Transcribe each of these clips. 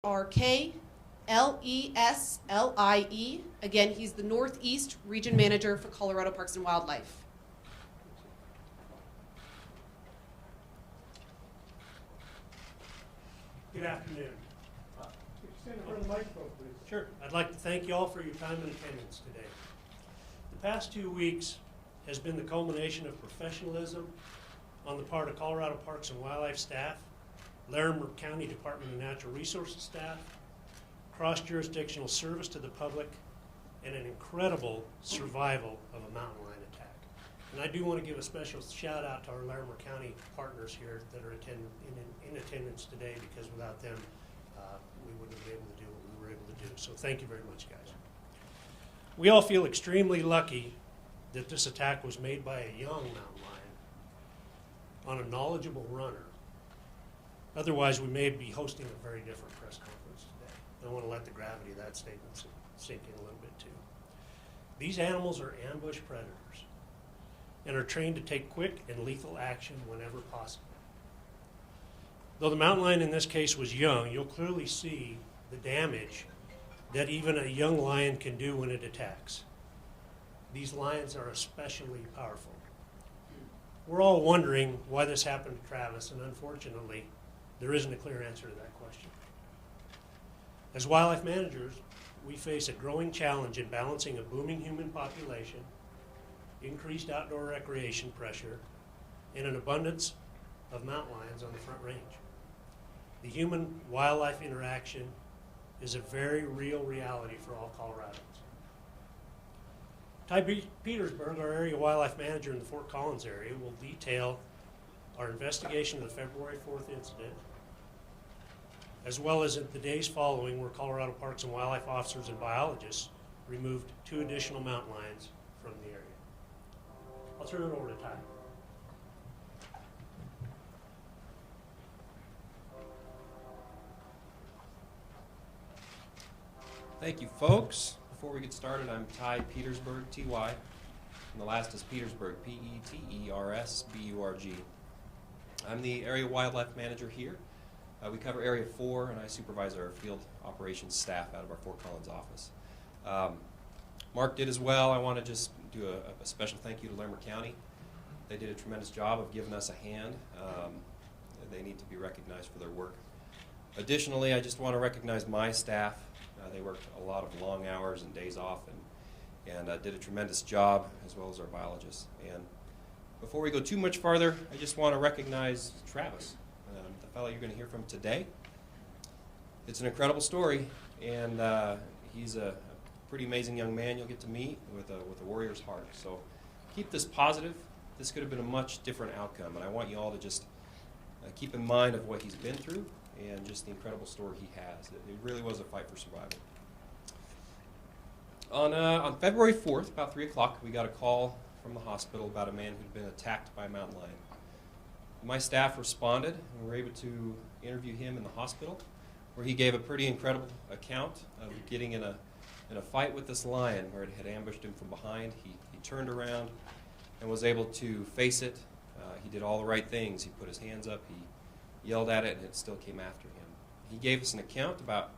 R-K-L-E-S-L-I-E. Again, he's the Northeast Region Manager for Colorado Parks and Wildlife. Good afternoon. Stand in front of the microphone, please. Sure. I'd like to thank you all for your time and attendance today. The past 2 weeks has been the culmination of professionalism on the part of Colorado Parks and Wildlife staff, Larimer County Department of Natural Resources staff, cross-jurisdictional service to the public, and an incredible survival of a mountain lion attack. And I do want to give a special shout out to our Larimer County partners here that are in attendance today, because without them, we wouldn't have been able to do what we were able to do. So thank you very much, guys. We all feel extremely lucky that this attack was made by a young mountain lion on a knowledgeable runner. Otherwise, we may be hosting a very different press conference today. I want to let the gravity of that statement sink in a little bit too. These animals are ambush predators and are trained to take quick and lethal action whenever possible. Though the mountain lion in this case was young, you'll clearly see the damage that even a young lion can do when it attacks. These lions are especially powerful. We're all wondering why this happened to Travis, and unfortunately, there isn't a clear answer to that question. As wildlife managers, we face a growing challenge in balancing a booming human population, increased outdoor recreation pressure, and an abundance of mountain lions on the Front Range. The human-wildlife interaction is a very real reality for all Coloradans. Ty Petersburg, our area wildlife manager in the Fort Collins area, will detail our investigation of the February 4th incident, as well as in the days following, where Colorado Parks and Wildlife officers and biologists removed 2 additional mountain lions from the area. I'll turn it over to Ty. Thank you, folks. Before we get started, I'm Ty Petersburg, T-Y, and the last is Petersburg, P-E-T-E-R-S-B-U-R-G. I'm the area wildlife manager here. We cover Area 4, and I supervise our field operations staff out of our Fort Collins office. Mark did as well. I want to just do a special thank you to Larimer County. They did a tremendous job of giving us a hand. They need to be recognized for their work. Additionally, I just want to recognize my staff. They worked a lot of long hours and days off, and did a tremendous job, as well as our biologists. And before we go too much farther, I just want to recognize Travis, the fellow you're going to hear from today. It's an incredible story, and he's a pretty amazing young man you'll get to meet with a warrior's heart. So keep this positive. This could have been a much different outcome, and I want you all to just keep in mind of what he's been through and just the incredible story he has. It really was a fight for survival. On February 4th, about 3 o'clock, we got a call from the hospital about a man who'd been attacked by a mountain lion. My staff responded, and we were able to interview him in the hospital, where he gave a pretty incredible account of getting in a fight with this lion, where it had ambushed him from behind. He turned around and was able to face it. He did all the right things. He put his hands up, he yelled at it, and it still came after him. He gave us an account about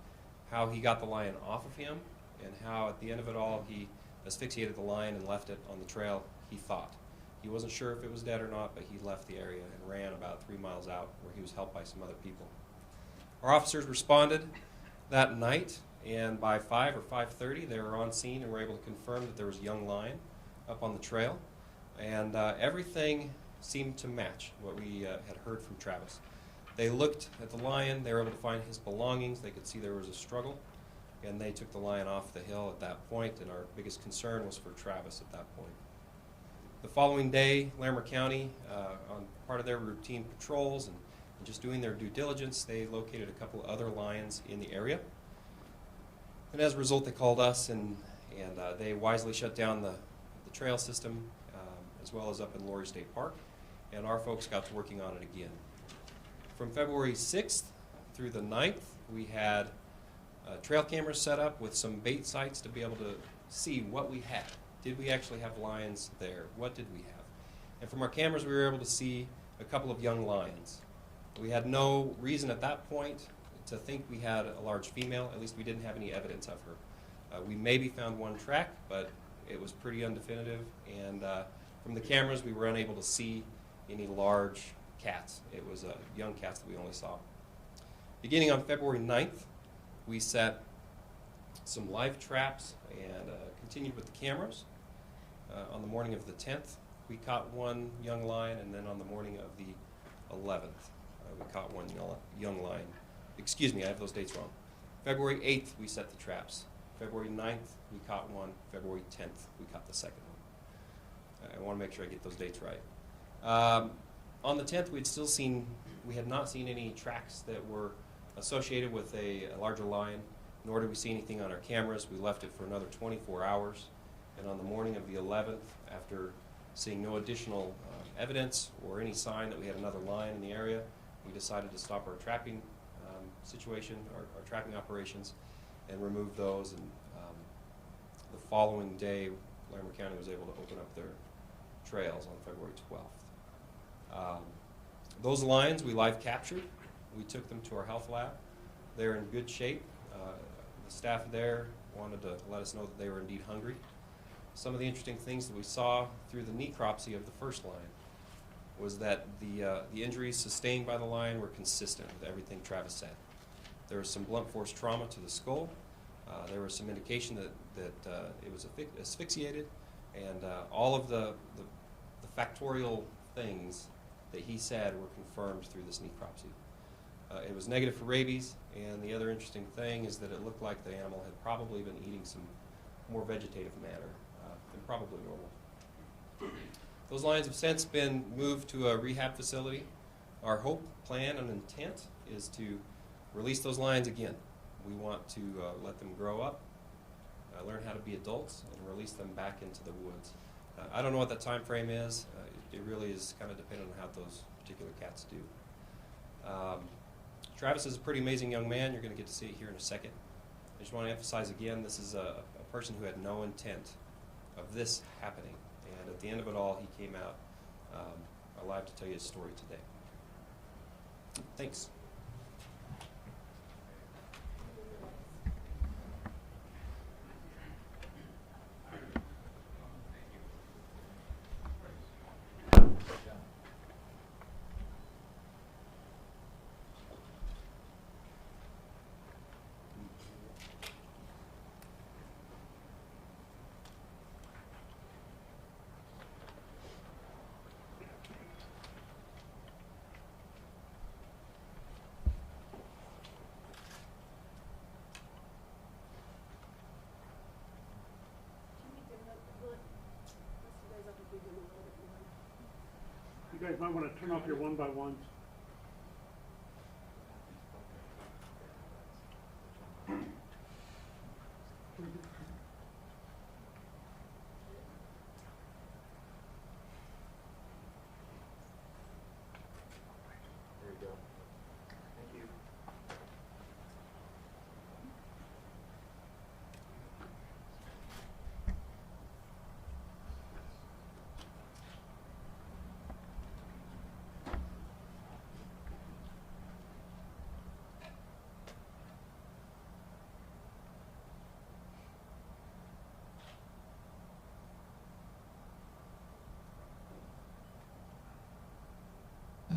how he got the lion off of him, and how at the end of it all he asphyxiated the lion and left it on the trail, he thought. He wasn't sure if it was dead or not, but he left the area and ran about 3 miles out, where he was helped by some other people. Our officers responded that night, and by 5 or 5:30 they were on scene and were able to confirm that there was a young lion up on the trail, and everything seemed to match what we had heard from Travis. They looked at the lion, they were able to find his belongings, they could see there was a struggle, and they took the lion off the hill at that point, and our biggest concern was for Travis at that point. The following day, Larimer County, on part of their routine patrols and just doing their due diligence, they located a couple other lions in the area. And as a result, they called us, and they wisely shut down the trail system, as well as up in Laurie State Park, and our folks got to working on it again. From February 6th through the 9th, we had trail cameras set up with some bait sites to be able to see what we had. Did we actually have lions there? What did we have? And from our cameras, we were able to see a couple of young lions. We had no reason at that point to think we had a large female. At least we didn't have any evidence of her. We maybe found one track, but it was pretty undefinitive, and from the cameras we were unable to see any large cats. It was young cats that we only saw. Beginning on February 9th, we set some live traps and continued with the cameras. On the morning of the 10th, we caught one young lion, and then on the morning of the 11th, we caught one young lion. Excuse me, I have those dates wrong. February 8th, we set the traps. February 9th, we caught one. February 10th, we caught the second one. I want to make sure I get those dates right. On the 10th, we had not seen any tracks that were associated with a larger lion, nor did we see anything on our cameras. We left it for another 24 hours. And on the morning of the 11th, after seeing no additional evidence or any sign that we had another lion in the area, we decided to stop our trapping situation, our trapping operations, and remove those. And the following day, Larimer County was able to open up their trails on February 12th. Those lions we live captured. We took them to our health lab. They're in good shape. The staff there wanted to let us know that they were indeed hungry. Some of the interesting things that we saw through the necropsy of the first lion was that the injuries sustained by the lion were consistent with everything Travis said. There was some blunt force trauma to the skull. There was some indication that it was asphyxiated, and all of the factorial things that he said were confirmed through this necropsy. It was negative for rabies, and the other interesting thing is that it looked like the animal had probably been eating some more vegetative matter than probably normal. Those lions have since been moved to a rehab facility. Our hope, plan, and intent is to release those lions again. We want to let them grow up, learn how to be adults, and release them back into the woods. I don't know what that time frame is. It really is kind of dependent on how those particular cats do. Travis is a pretty amazing young man. You're going to get to see it here in a second. I just want to emphasize again, this is a person who had no intent of this happening. And at the end of it all, he came out alive to tell you his story today. Thanks. You guys might want to turn off your one-by-ones. There you go. Thank you.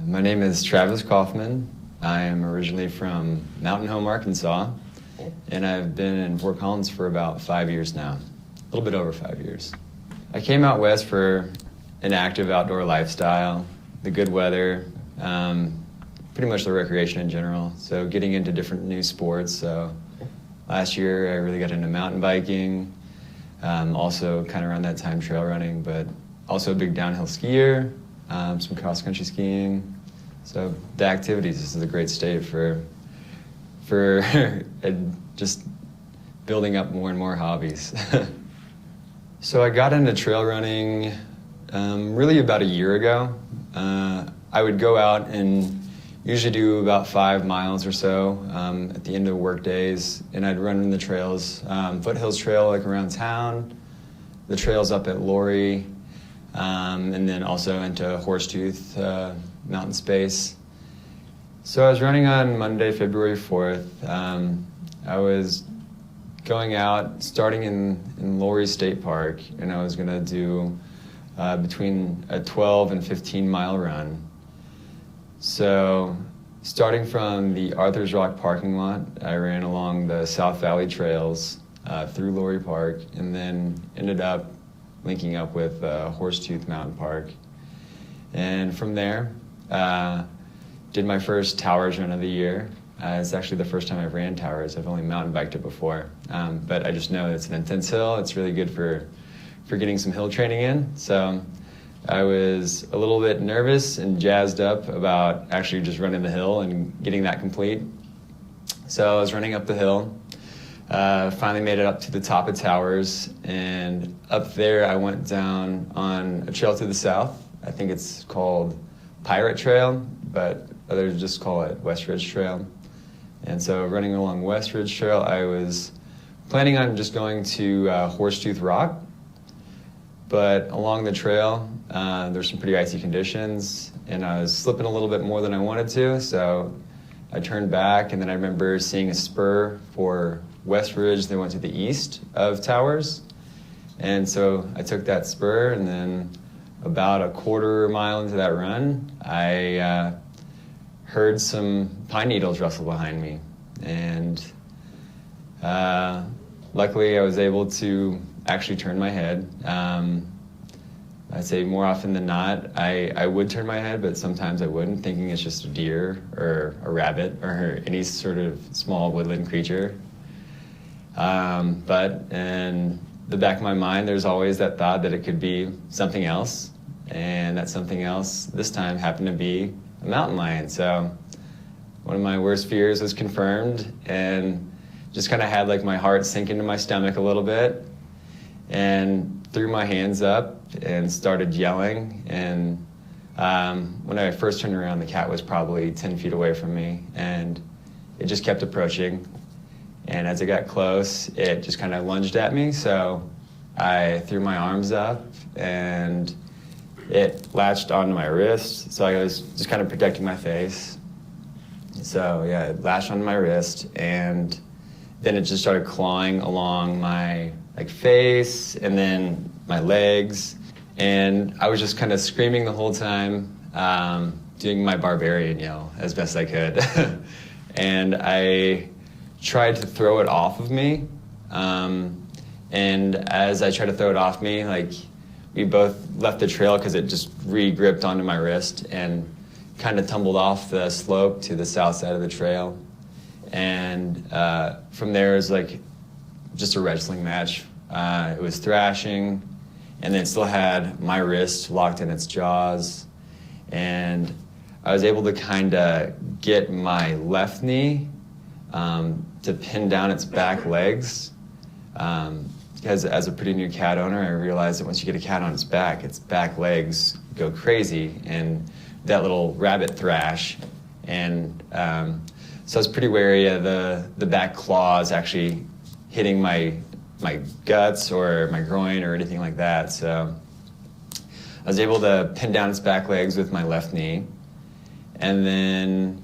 My name is Travis Kauffman. I am originally from Mountain Home, Arkansas, and I've been in Fort Collins for about 5 years now, a little bit over 5 years. I came out west for an active outdoor lifestyle, the good weather, pretty much the recreation in general, so getting into different new sports. So last year I really got into mountain biking, also kind of around that time trail running, but also a big downhill skier, some cross-country skiing. So the activities, this is a great state for just building up more and more hobbies. So I got into trail running really about a year ago. I would go out and usually do about 5 miles or so at the end of work days, and I'd run in the trails, Foothills Trail like around town, the trails up at Lori, and then also into Horsetooth Mountain Space. So I was running on Monday, February 4th. I was going out, starting in Laurie State Park, and I was going to do between a 12 and 15 mile run. So starting from the Arthur's Rock parking lot, I ran along the South Valley trails through Laurie Park, and then ended up linking up with Horsetooth Mountain Park. And from there, did my first Towers run of the year. It's actually the first time I've ran Towers. I've only mountain biked it before. But I just know it's an intense hill. It's really good for getting some hill training in. So I was a little bit nervous and jazzed up about actually just running the hill and getting that complete. So I was running up the hill, finally made it up to the top of Towers, and up there I went down on a trail to the south. I think it's called Pirate Trail, but others just call it West Ridge Trail. And so running along West Ridge Trail, I was planning on just going to Horsetooth Rock, but along the trail, there's some pretty icy conditions, and I was slipping a little bit more than I wanted to, so I turned back, and then I remember seeing a spur for West Ridge that went to the east of Towers, and so I took that spur, and then about a quarter mile into that run, I heard some pine needles rustle behind me, and luckily I was able to actually turn my head. I'd say more often than not, I would turn my head, but sometimes I wouldn't, thinking it's just a deer or a rabbit or any sort of small woodland creature. But in the back of my mind, there's always that thought that it could be something else, and that something else this time happened to be a mountain lion. So one of my worst fears was confirmed, and just kind of had like my heart sink into my stomach a little bit, and threw my hands up and started yelling. And when I first turned around, the cat was probably 10 feet away from me, and it just kept approaching. And as it got close, it just kind of lunged at me, so I threw my arms up, and it latched onto my wrist, so I was just kind of protecting my face. So yeah, it latched onto my wrist, and then it just started clawing along my face, and then my legs, and I was just kind of screaming the whole time, doing my barbarian yell as best I could. And I tried to throw it off of me, and as I tried to throw it off me, we both left the trail because it just re-gripped onto my wrist and kind of tumbled off the slope to the south side of the trail. And from there it was just a wrestling match. It was thrashing, and then it still had my wrist locked in its jaws. And I was able to kind of get my left knee to pin down its back legs. Because as a pretty new cat owner, I realized that once you get a cat on its back legs go crazy, and that little rabbit thrash. And so I was pretty wary of the back claws actually hitting my guts or my groin or anything like that. So I was able to pin down its back legs with my left knee. And then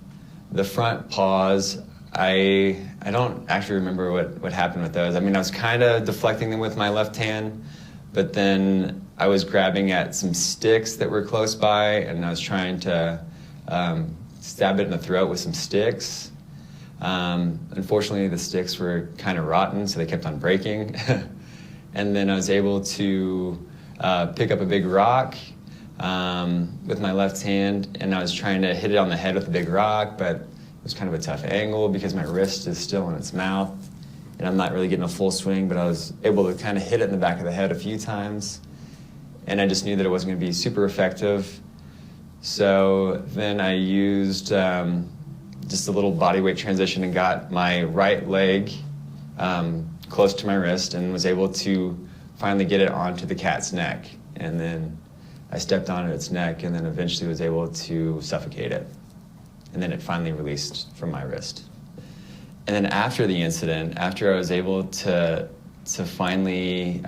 the front paws, I don't actually remember what happened with those. I mean, I was kind of deflecting them with my left hand, but then I was grabbing at some sticks that were close by, and I was trying to stab it in the throat with some sticks. Unfortunately, the sticks were kind of rotten, so they kept on breaking. And then I was able to pick up a big rock with my left hand, and I was trying to hit it on the head with a big rock, but it was kind of a tough angle because my wrist is still in its mouth, and I'm not really getting a full swing, but I was able to kind of hit it in the back of the head a few times, and I just knew that it wasn't going to be super effective. So then I used just a little body weight transition and got my right leg close to my wrist and was able to finally get it onto the cat's neck. And then I stepped onto its neck and then eventually was able to suffocate it. And then it finally released from my wrist. And then after the incident, after I was able to finally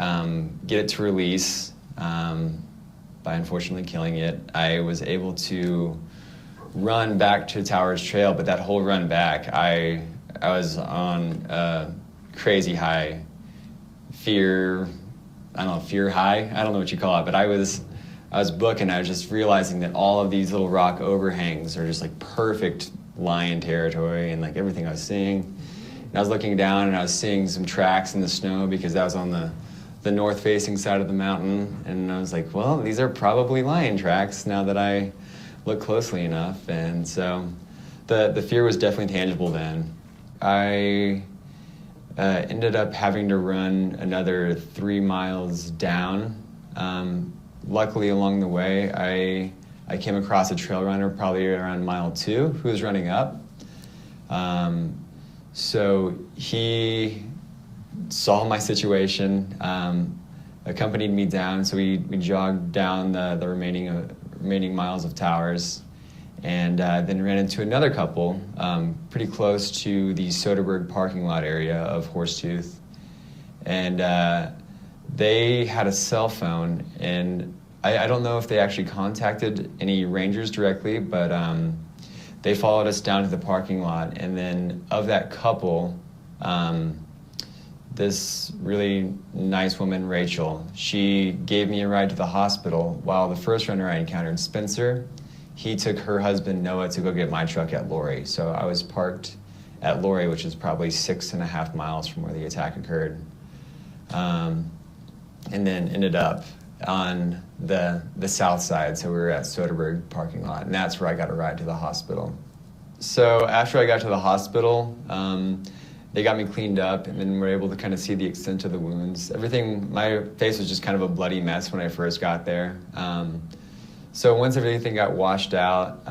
get it to release by unfortunately killing it, I was able to run back to Towers Trail, but that whole run back, I was on a crazy high, fear high. I don't know what you call it, but I was booking. I was just realizing that all of these little rock overhangs are just like perfect lion territory, and like everything I was seeing. And I was looking down and I was seeing some tracks in the snow because that was on the north-facing side of the mountain, and I was like, well, these are probably lion tracks now that I look closely enough. And so the fear was definitely tangible then. I ended up having to run another 3 miles down. Luckily, along the way, I came across a trail runner probably around mile 2 who was running up. So he saw my situation, accompanied me down. So we jogged down the remaining miles of Towers, and then ran into another couple pretty close to the Soderbergh parking lot area of Horsetooth. And they had a cell phone, and I don't know if they actually contacted any rangers directly, but they followed us down to the parking lot. And then of that couple, this really nice woman, Rachel, she gave me a ride to the hospital, while the first runner I encountered, Spencer, he took her husband, Noah, to go get my truck at Lori. So I was parked at Lori, which is probably 6.5 miles from where the attack occurred. And then ended up on the south side, so we were at Soderbergh parking lot, and that's where I got a ride to the hospital. So after I got to the hospital, they got me cleaned up, and then were able to kind of see the extent of the wounds. My face was just kind of a bloody mess when I first got there. So once everything got washed out,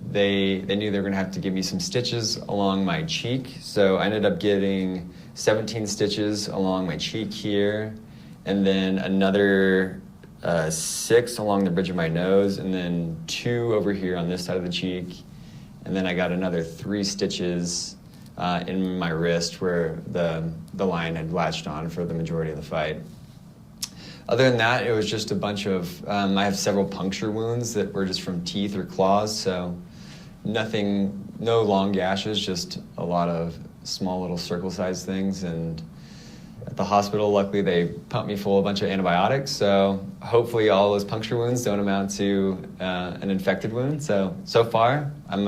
they knew they were gonna have to give me some stitches along my cheek. So I ended up getting 17 stitches along my cheek here, and then another 6 along the bridge of my nose, and then 2 over here on this side of the cheek. And then I got another 3 stitches in my wrist where the lion had latched on for the majority of the fight. Other than that, it was just a bunch of, I have several puncture wounds that were just from teeth or claws, so no long gashes, just a lot of small little circle-sized things. And at the hospital, luckily, they pumped me full of a bunch of antibiotics, so hopefully all those puncture wounds don't amount to an infected wound. So far, I'm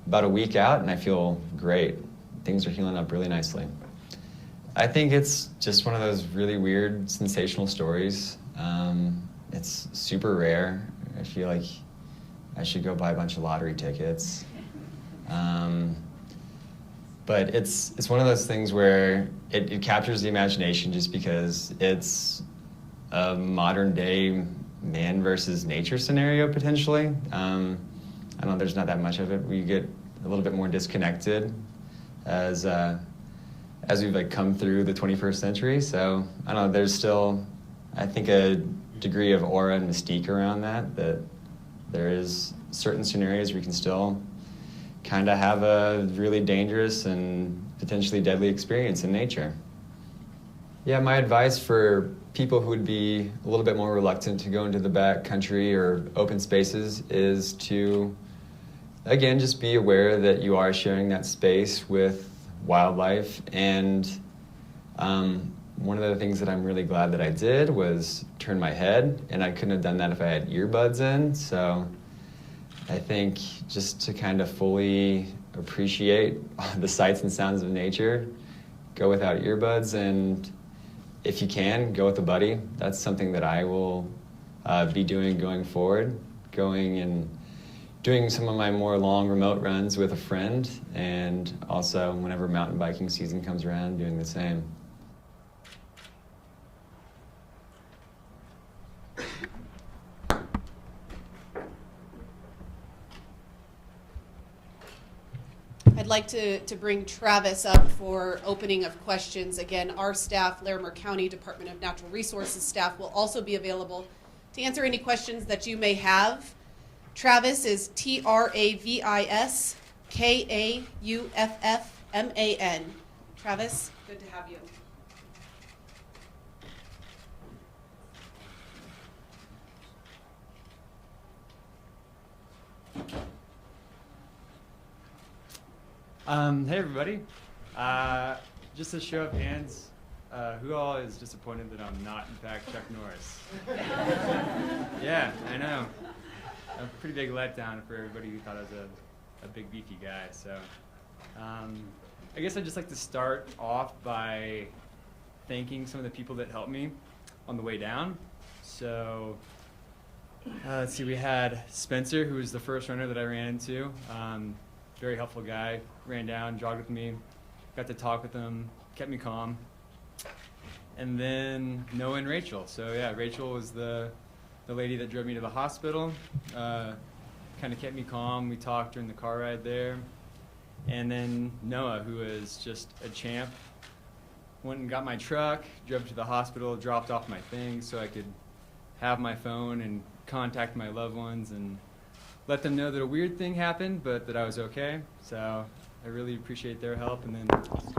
about a week out, and I feel great. Things are healing up really nicely. I think it's just one of those really weird, sensational stories. It's super rare. I feel like I should go buy a bunch of lottery tickets. But it's one of those things where it captures the imagination just because it's a modern-day man versus nature scenario, potentially. I know there's not that much of it. We get a little bit more disconnected as we've come through the 21st century. So I don't know, there's still, I think, a degree of aura and mystique around that there is certain scenarios where you can still kind of have a really dangerous and potentially deadly experience in nature. Yeah, my advice for people who would be a little bit more reluctant to go into the back country or open spaces is to, again, just be aware that you are sharing that space with wildlife. And one of the things that I'm really glad that I did was turn my head, and I couldn't have done that if I had earbuds in. So I think just to kind of fully appreciate the sights and sounds of nature, go without earbuds, and if you can, go with a buddy. That's something that I will be doing going forward, going and doing some of my more long remote runs with a friend, and also whenever mountain biking season comes around, doing the same. I'd like to bring Travis up for opening of questions. Again, our staff, Larimer County Department of Natural Resources staff, will also be available to answer any questions that you may have. Travis is TravisKauffman. Travis, good to have you. Hey everybody. Just a show of hands. Who all is disappointed that I'm not, in fact, Chuck Norris? Yeah, I know. A pretty big letdown for everybody who thought I was a big beefy guy. So, I guess I'd just like to start off by thanking some of the people that helped me on the way down. So, let's see, we had Spencer, who was the first runner that I ran into. Very helpful guy, ran down, jogged with me, got to talk with him, kept me calm. And then Noah and Rachel. So yeah, Rachel was the lady that drove me to the hospital, kind of kept me calm. We talked during the car ride there. And then Noah, who is just a champ, went and got my truck, drove to the hospital, dropped off my things so I could have my phone and contact my loved ones and let them know that a weird thing happened, but that I was okay. So I really appreciate their help. And then,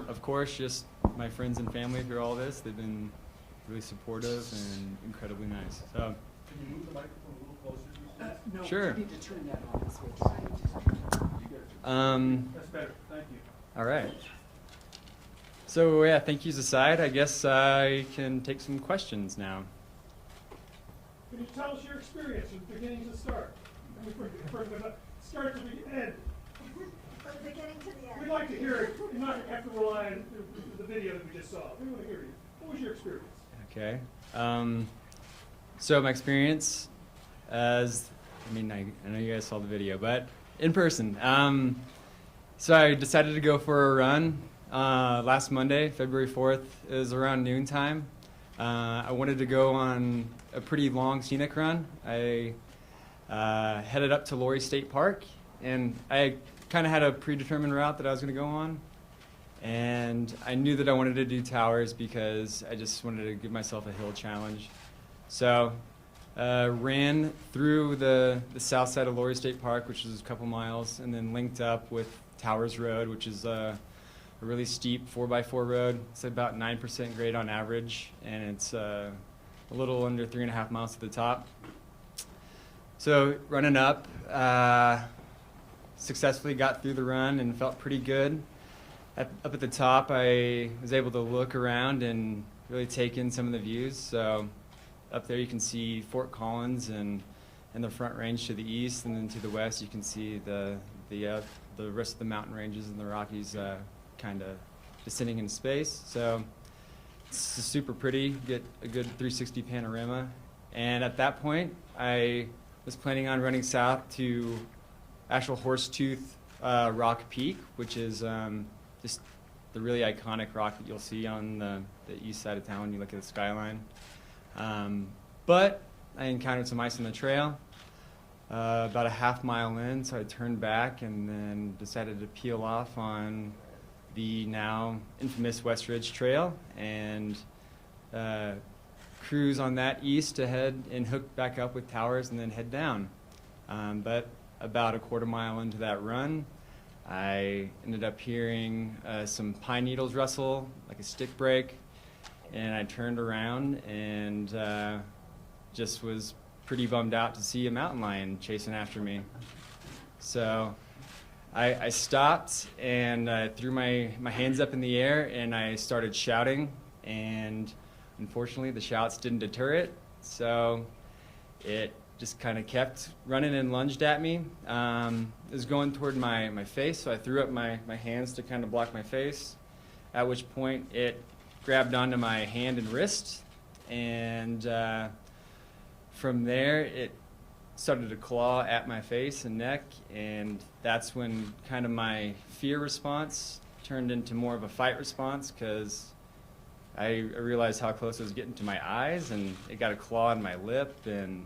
of course, just my friends and family through all this. They've been really supportive and incredibly nice. So. Can you move the microphone a little closer to you? No, Sure. you need to turn that on. That's what That's better, thank you. All right. So yeah, thank yous aside, I guess I can take some questions now. Can you tell us your experience from beginning to start? From the start to the end. From the beginning to the end. We'd like to hear it, and not have to rely on the video that we just saw. We want to hear you. What was your experience? Okay. So my experience as, I know you guys saw the video, but in person. So I decided to go for a run last Monday, February 4th. It was around noontime. I wanted to go on a pretty long scenic run. I headed up to Laurie State Park, and I kind of had a predetermined route that I was going to go on. And I knew that I wanted to do towers because I just wanted to give myself a hill challenge. So ran through the south side of Laurie State Park, which is a couple miles, and then linked up with Towers Road, which is a really steep 4x4 road. It's about 9% grade on average, and it's a little under 3.5 miles to the top. So running up, successfully got through the run and felt pretty good. Up at the top, I was able to look around and really take in some of the views. So up there you can see Fort Collins and the Front Range to the east, and then to the west you can see the rest of the mountain ranges and the Rockies kind of descending in space. So it's super pretty, get a good 360 panorama. And at that point, I was planning on running south to actual Horsetooth Rock Peak, which is just the really iconic rock that you'll see on the east side of town when you look at the skyline. But I encountered some ice on the trail about a half mile in, so I turned back and then decided to peel off on the now infamous West Ridge Trail and cruise on that east to head and hook back up with Towers and then head down. But about a quarter mile into that run, I ended up hearing some pine needles rustle, like a stick break, and I turned around and just was pretty bummed out to see a mountain lion chasing after me. So I stopped and threw my hands up in the air and I started shouting, and unfortunately the shouts didn't deter it, so it just kind of kept running and lunged at me. It was going toward my face, so I threw up my hands to kind of block my face, at which point it grabbed onto my hand and wrist, and from there it started to claw at my face and neck, and that's when kind of my fear response turned into more of a fight response, because I realized how close it was getting to my eyes, and it got a claw in my lip, and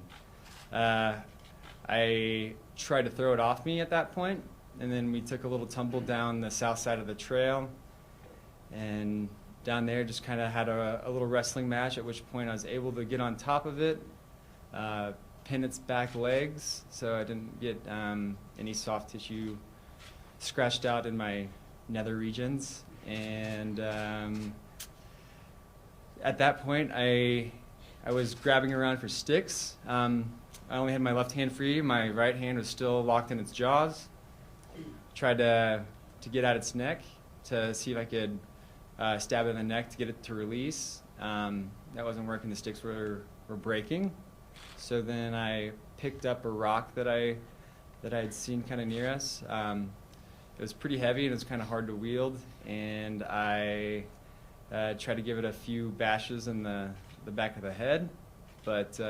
I tried to throw it off me at that point, and then we took a little tumble down the south side of the trail, and down there just kind of had a little wrestling match, at which point I was able to get on top of it, pin its back legs so I didn't get any soft tissue scratched out in my nether regions. And at that point I was grabbing around for sticks. I only had my left hand free. My right hand was still locked in its jaws. Tried to to get at its neck to see if I could stab it in the neck to get it to release. That wasn't working. The sticks were breaking. So then I picked up a rock that I had seen kind of near us. It was pretty heavy and it was kind of hard to wield, and I tried to give it a few bashes in the back of the head, but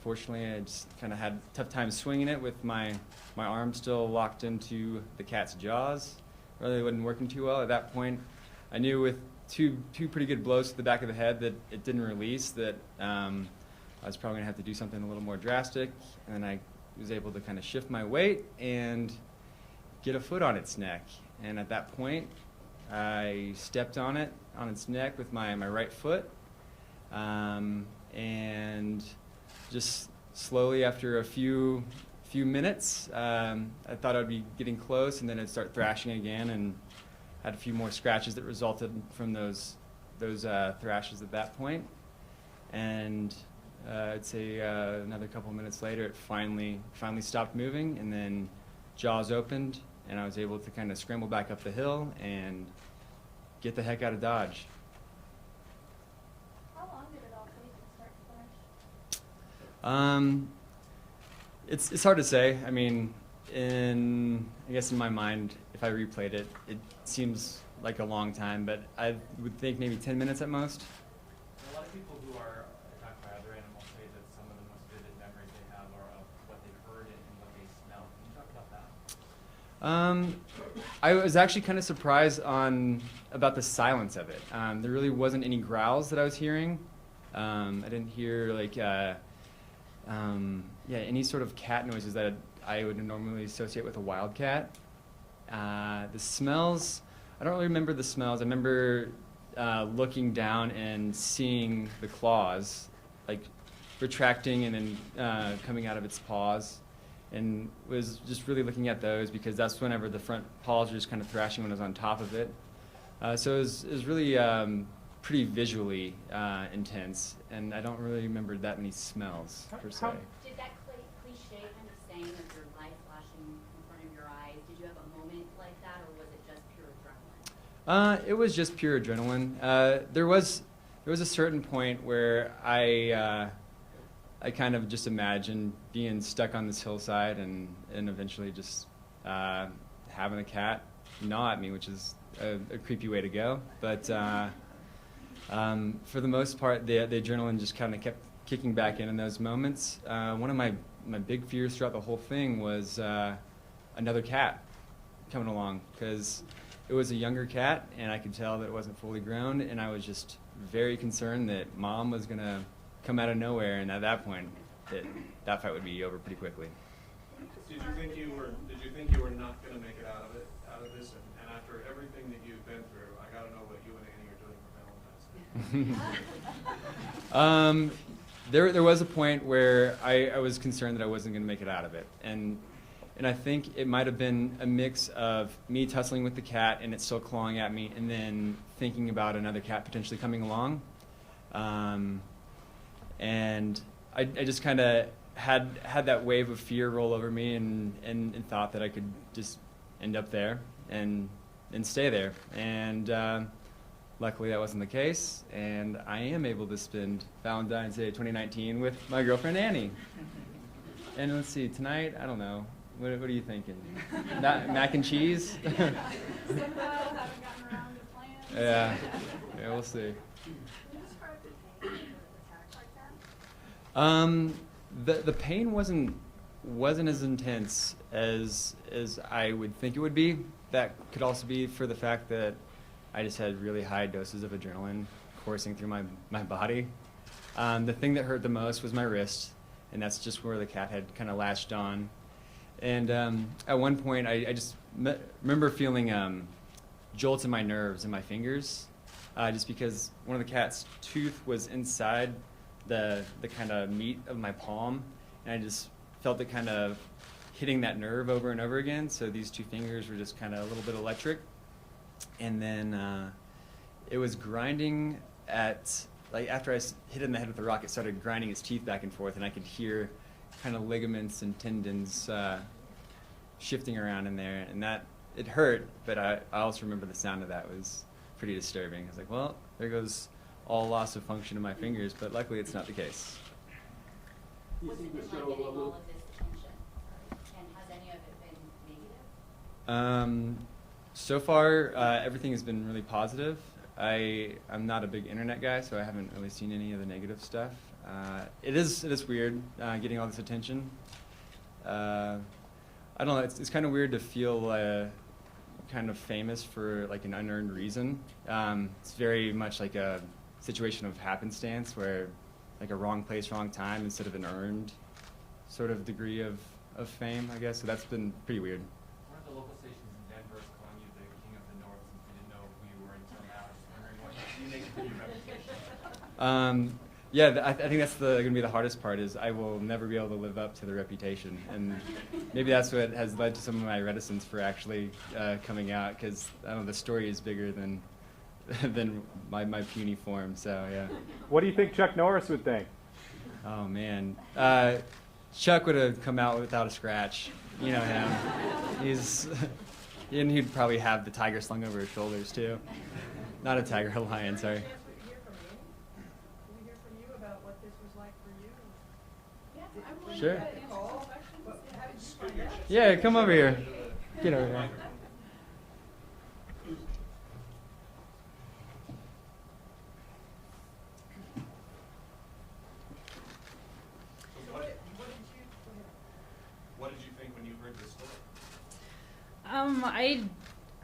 fortunately I just kind of had a tough time swinging it with my arm still locked into the cat's jaws. Really wasn't working too well at that point. I knew with two pretty good blows to the back of the head that it didn't release, that I was probably going to have to do something a little more drastic, and then I was able to kind of shift my weight and get a foot on its neck. And at that point, I stepped on its neck with my right foot, and just slowly after a few minutes, I thought I'd be getting close, and then I'd start thrashing again, and had a few more scratches that resulted from those thrashes at that point. And I'd say another couple minutes later, it finally stopped moving, and then jaws opened, and I was able to kind of scramble back up the hill and get the heck out of Dodge. How long did it all take from start to finish? It's hard to say. I mean, I guess in my mind, if I replayed it, it seems like a long time, but I would think maybe 10 minutes at most. A lot of people who are attacked by other animals say that some of the most vivid memories they have are of what they heard and what they smelled. Can you talk about that? I was actually kind of surprised about the silence of it. There really wasn't any growls that I was hearing. I didn't hear any sort of cat noises that I would normally associate with a wild cat. The smells, I don't really remember the smells. I remember looking down and seeing the claws, like retracting and then coming out of its paws, and was just really looking at those because that's whenever the front paws were just kind of thrashing when I was on top of it. So it was really pretty visually intense, and I don't really remember that many smells per se. Did that cliche kind of saying of your life flashing in front of your eyes, did you have a moment like that, or was it just pure adrenaline? It was just pure adrenaline. There was a certain point where I kind of just imagined being stuck on this hillside and eventually just having a cat gnaw at me, which is a creepy way to go. But for the most part, the adrenaline just kind of kept kicking back in those moments. One of my big fears throughout the whole thing was another cat coming along, because it was a younger cat, and I could tell that it wasn't fully grown, and I was just very concerned that Mom was going to come out of nowhere, and at that point, that fight would be over pretty quickly. Did you think you were not going to make it out of this? And after everything that you've been through, I got to know what you and Annie are doing for Valentine's Day. There was a point where I was concerned that I wasn't going to make it out of it, and I think it might have been a mix of me tussling with the cat and it still clawing at me, and then thinking about another cat potentially coming along, and I just kind of had that wave of fear roll over me, and thought that I could just end up there and stay there, and luckily that wasn't the case, and I am able to spend Valentine's Day 2019 with my girlfriend Annie. And let's see, tonight, I don't know, what are you thinking? Mac and cheese? Somehow haven't gotten around to plans. Yeah, we'll see. Can you describe the pain of an attack like that? The pain wasn't as intense as I would think it would be. That could also be for the fact that I just had really high doses of adrenaline coursing through my body. The thing that hurt the most was my wrist, and that's just where the cat had kind of latched on. And at one point, I just remember feeling jolts in my nerves and my fingers, just because one of the cat's tooth was inside the kind of meat of my palm, and I just felt it kind of hitting that nerve over and over again. So these two fingers were just kind of a little bit electric. And then it was grinding after I hit it in the head with the rock, it started grinding its teeth back and forth, and I could hear kind of ligaments and tendons shifting around in there, and that it hurt, but I also remember the sound of that was pretty disturbing. I was like, well, there goes all loss of function in my fingers, but luckily it's not the case. What's it been like getting all of this attention? And has any of it been negative? So far, everything has been really positive. I'm not a big internet guy, so I haven't really seen any of the negative stuff. It is weird getting all this attention. I don't know. It's kind of weird to feel kind of famous for like an unearned reason. It's very much like a situation of happenstance, where like a wrong place, wrong time, instead of an earned sort of degree of fame, I guess. So that's been pretty weird. One of the local stations in Denver is calling you the king of the north, since we didn't know who you were until now. Just wondering what you make of your reputation. Yeah, I think that's going to be the hardest part. Is I will never be able to live up to the reputation, and maybe that's what has led to some of my reticence for actually coming out. Because I don't know, the story is bigger than my puny form. So yeah. What do you think Chuck Norris would think? Oh man, Chuck would have come out without a scratch. You know him. And he'd probably have the tiger slung over his shoulders too. Not a tiger, a lion. Sorry. Sure. Yeah, come over here. Get over here. What did you think when you heard this story?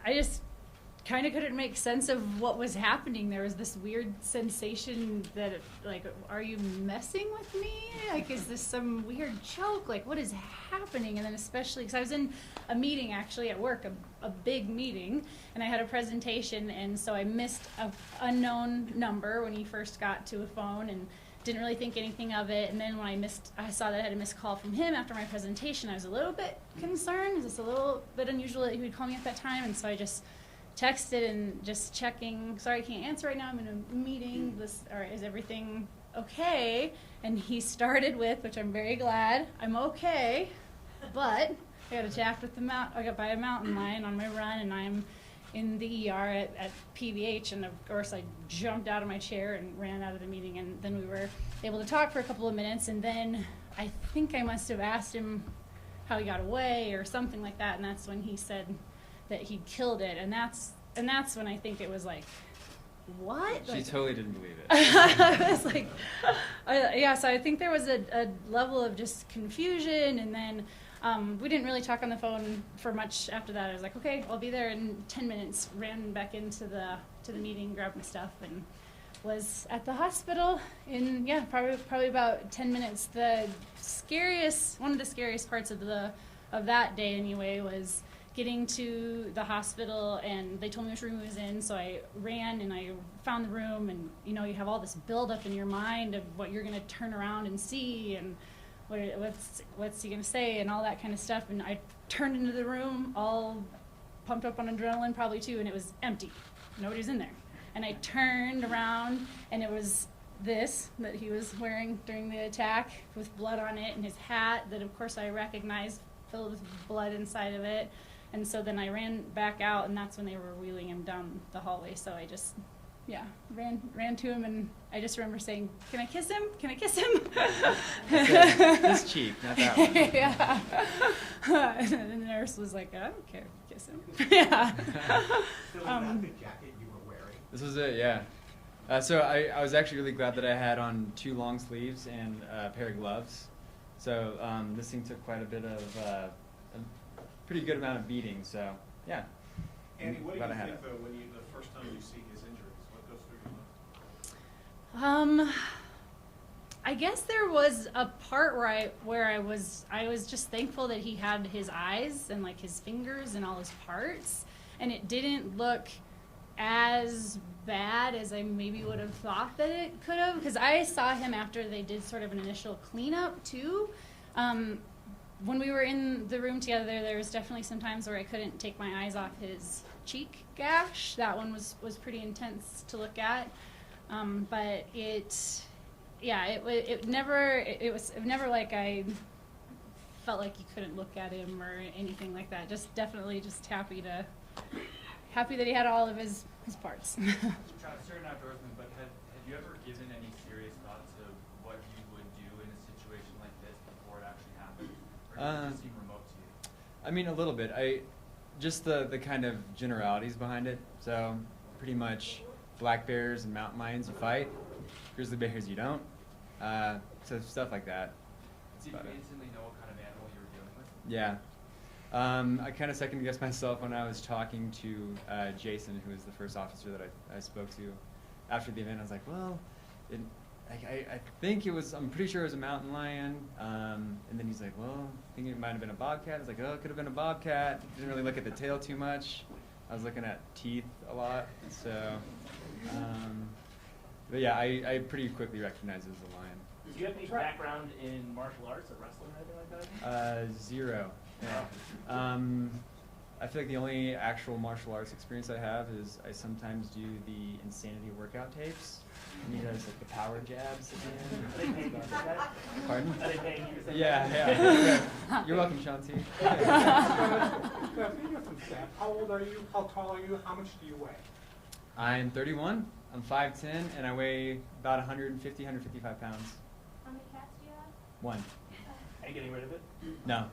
I just kind of couldn't make sense of what was happening. There was this weird sensation that, like, are you messing with me? Like, is this some weird joke? Like, what is happening? And then especially because I was in a meeting actually at work, a big meeting, and I had a presentation, and so I missed an unknown number when he first got to a phone and didn't really think anything of it. And then when I saw that I had a missed call from him after my presentation, I was a little bit concerned. It's a little bit unusual that he would call me at that time, and so I just texted and just checking, sorry, I can't answer right now, I'm in a meeting, is everything okay? And he started with, which I'm very glad, I'm okay, but I got attacked with I got by a mountain lion on my run, and I'm in the ER at PVH, and of course I jumped out of my chair and ran out of the meeting, and then we were able to talk for a couple of minutes, and then I think I must have asked him how he got away or something like that, and that's when he said that he killed it, and that's when I think it was like, what? She totally didn't believe it. I was like, so I think there was a level of just confusion, and then we didn't really talk on the phone for much after that. I was like, okay, I'll be there in 10 minutes. Ran back into the meeting, grabbed my stuff, and was at the hospital in probably about 10 minutes. One of the scariest parts of that day anyway was getting to the hospital, and they told me which room he was in, so I ran and I found the room, and you have all this buildup in your mind of what you're going to turn around and see, and what's he going to say, and all that kind of stuff, and I turned into the room all pumped up on adrenaline probably too, and it was empty. Nobody was in there. And I turned around, and it was this that he was wearing during the attack with blood on it, and his hat that of course I recognized filled with blood inside of it. And so then I ran back out, and that's when they were wheeling him down the hallway. So I just, ran to him, and I just remember saying, "Can I kiss him? Can I kiss him?" This cheek, not that one. Yeah. And the nurse was like, "I don't care if you kiss him." Yeah. So was that the jacket you were wearing? This was it, yeah. So I was actually really glad that I had on 2 long sleeves and a pair of gloves. So this thing took quite a bit of a pretty good amount of beating. So yeah. Andy, what do you think though when the first time you see his injuries? What goes through your mind? I guess there was a part where I was just thankful that he had his eyes and like his fingers and all his parts, and it didn't look as bad as I maybe would have thought that it could have, because I saw him after they did sort of an initial cleanup too. When we were in the room together, there was definitely some times where I couldn't take my eyes off his cheek gash. That one was pretty intense to look at, but it was never like I felt like you couldn't look at him or anything like that. Just definitely just happy that he had all of his parts. Travis, you're an outdoorsman, but have you ever given any serious thought to what you would do in a situation like this before it actually happened? Or does it just seem remote to you? I mean, a little bit. Just the kind of generalities behind it. So pretty much black bears and mountain lions you fight, grizzly bears you don't. So stuff like that. Did you instantly know what kind of animal you were dealing with? Yeah. I kind of second guessed myself when I was talking to Jason, who was the first officer that I spoke to after the event. I was like, well, I think I'm pretty sure it was a mountain lion. And then he's like, well, I think it might have been a bobcat. I was like, oh, it could have been a bobcat. Didn't really look at the tail too much. I was looking at teeth a lot. So, but yeah, I pretty quickly recognized it as a lion. Do you have any background in martial arts or wrestling or anything like that? Zero. Yeah. I feel like the only actual martial arts experience I have is I sometimes do the insanity workout tapes. And he does like the power jabs at the end. Are they paying you to say that? Pardon? Are they paying you to say Yeah, that? yeah. You're welcome, Shanti. How old are you? How tall are you? How much do you weigh? I'm 31. I'm 5'10", and I weigh about 150, 155 pounds. How many cats do you have? One. Are you getting rid of it? No.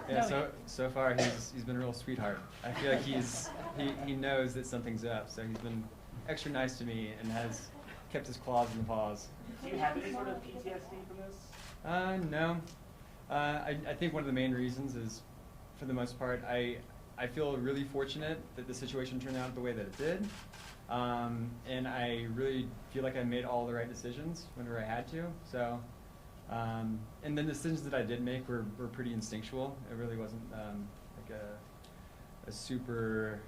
Yeah. No. So far he's been a real sweetheart. I feel like he knows that something's up, so he's been extra nice to me and has kept his claws in the paws. Do you have any sort of PTSD from this? No. I think one of the main reasons is, for the most part, I feel really fortunate that the situation turned out the way that it did. And I really feel like I made all the right decisions whenever I had to. So, and the decisions that I did make were pretty instinctual. It really wasn't like a super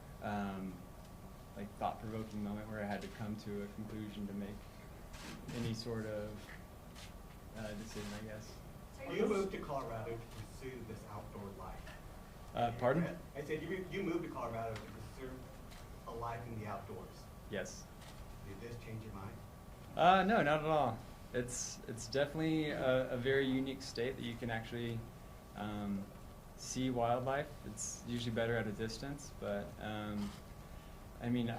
like thought-provoking moment where I had to come to a conclusion to make any sort of decision, I guess. You moved to Colorado to pursue this outdoor life. Pardon? I said you moved to Colorado to pursue a life in the outdoors. Yes. Did this change your mind? No, not at all. It's definitely a very unique state that you can actually see wildlife. It's usually better at a distance, but I mean,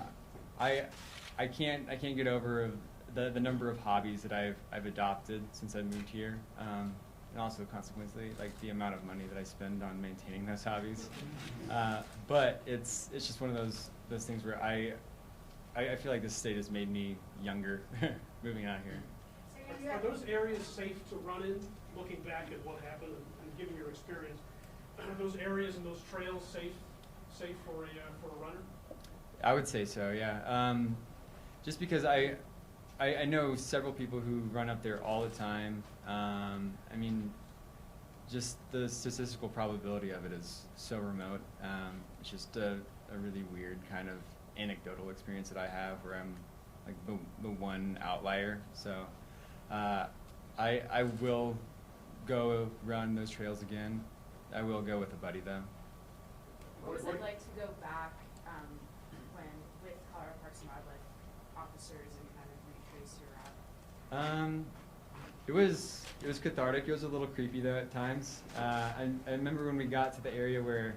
I can't get over the number of hobbies that I've adopted since I moved here, and also consequently like the amount of money that I spend on maintaining those hobbies. But it's just one of those things where I feel like this state has made me younger moving out here. Are those areas safe to run in, looking back at what happened and given your experience? Are those areas and those trails safe for a runner? I would say so, yeah. Just because I know several people who run up there all the time. I mean, just the statistical probability of it is so remote. It's just a really weird kind of anecdotal experience that I have where I'm like the one outlier. So I will go run those trails again. I will go with a buddy though. What was it like to go back when with Colorado Parks and Wildlife officers and kind of retrace your route? It was cathartic. It was a little creepy though at times. I remember when we got to the area where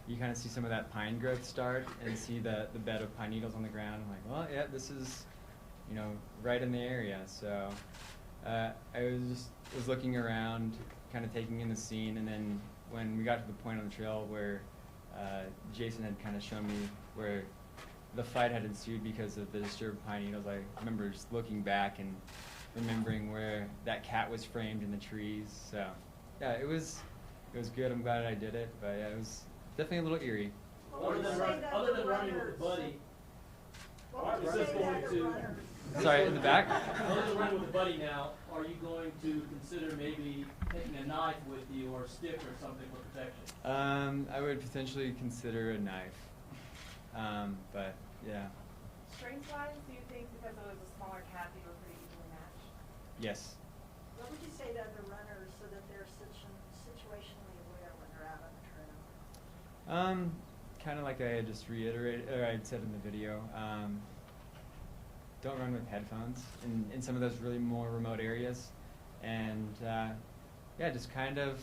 you kind of see some of that pine growth start and see the bed of pine needles on the ground. I'm like, well, yeah, this is, right in the area. So I was looking around, kind of taking in the scene, and then when we got to the point on the trail where Jason had kind of shown me where the fight had ensued because of the disturbed pine needles, I remember just looking back and remembering where that cat was framed in the trees. So yeah, it was good. I'm glad I did it, but yeah, it was definitely a little eerie. Other than running with a buddy, is this going to? Sorry, in the back? Other than running with a buddy now, are you going to consider maybe taking a knife with you or a stick or something for protection? I would potentially consider a knife, but yeah. Strength-wise, do you think because it was a smaller cat, you were pretty evenly matched? Yes. What would you say to other runners so that they're situationally aware when they're out on the trail? Kind of like I had just reiterated, or I said in the video, don't run with headphones in some of those really more remote areas, and yeah, just kind of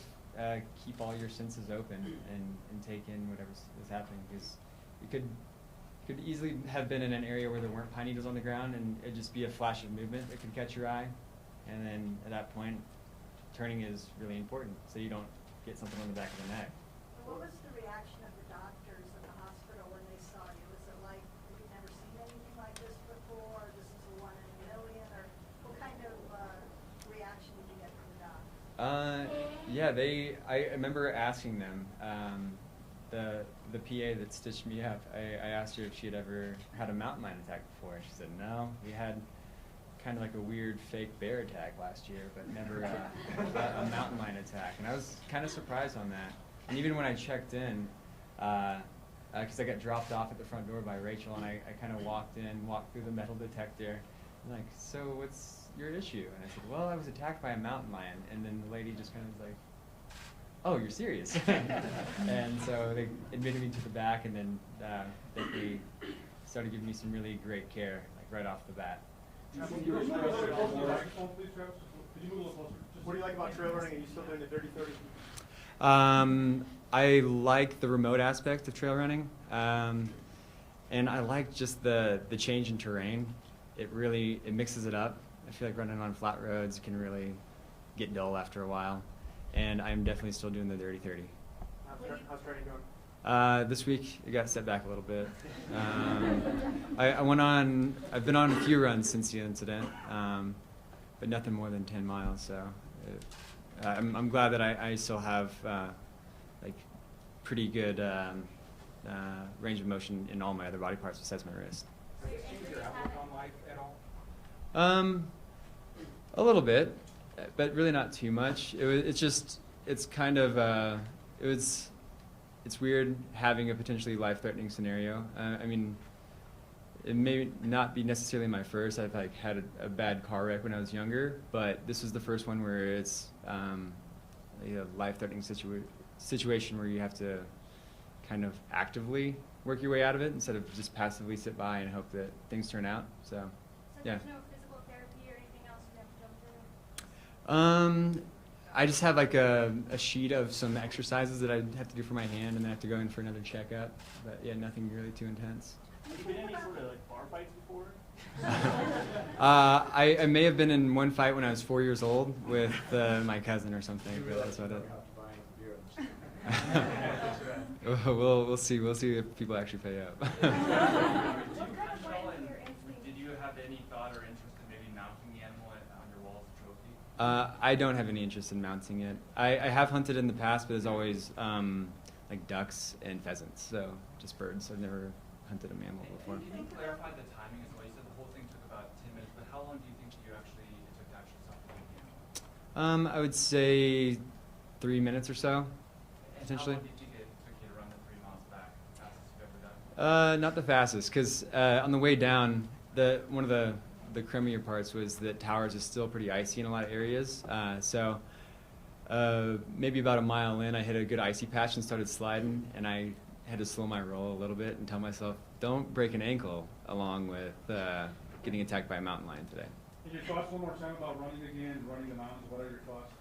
keep all your senses open and take in whatever is happening, because it could easily have been in an area where there weren't pine needles on the ground, and it'd just be a flash of movement that could catch your eye, and then at that point, turning is really important so you don't get something on the back of the neck. What was the reaction of the doctors at the hospital when they saw you? Was it like, we've never seen anything like this before, this is a 1 in a million, or what kind of reaction did you get from the doctors? Yeah, I remember asking them, the PA that stitched me up, I asked her if she had ever had a mountain lion attack before. She said, no, we had kind of like a weird fake bear attack last year, but never a mountain lion attack. And I was kind of surprised on that. And even when I checked in, because I got dropped off at the front door by Rachel, and I kind of walked through the metal detector, I'm like, so what's your issue? And I said, well, I was attacked by a mountain lion. And then the lady just kind of was like, oh, you're serious? And so they admitted me to the back, and then they started giving me some really great care, like right off the bat. What do you like about trail running? Are you still doing the dirty 30? I like the remote aspect of trail running, and I like just the change in terrain. It mixes it up. I feel like running on flat roads can really get dull after a while, and I'm definitely still doing the dirty 30. How's training going? This week it got set back a little bit. I've been on a few runs since the incident, but nothing more than 10 miles. So I'm glad that I still have like pretty good range of motion in all my other body parts besides my wrist. Has it changed your outlook on life at all? A little bit, but really not too much. It's weird having a potentially life-threatening scenario. I mean, it may not be necessarily my first. I've had a bad car wreck when I was younger, but this was the first one where it's a life-threatening situation where you have to kind of actively work your way out of it instead of just passively sit by and hope that things turn out. So yeah. There's no physical therapy or anything else you have to jump through? I just have like a sheet of some exercises that I have to do for my hand, and then I have to go in for another checkup. But yeah, nothing really too intense. Have you been in any sort of like bar fights before? I may have been in one fight when I was 4 years old with my cousin or something, but that's about it. We'll see. We'll see if people actually pay up. Did you have any thought or interest in maybe mounting the animal on your wall as a trophy? I don't have any interest in mounting it. I have hunted in the past, but it's always like ducks and pheasants, so just birds. I've never hunted a mammal before. And can you clarify the timing as well? You said the whole thing took about 10 minutes, but how long do you think it took to actually suffocate the animal? I would say 3 minutes or so, potentially. How long do you think it took you to run the 3 miles back? The fastest you've ever done? Not the fastest, because on the way down, one of the crummier parts was that Towers is still pretty icy in a lot of areas. So maybe about a mile in, I hit a good icy patch and started sliding, and I had to slow my roll a little bit and tell myself, don't break an ankle along with getting attacked by a mountain lion today. And your thoughts one more time about running again, running the mountains, what are your thoughts?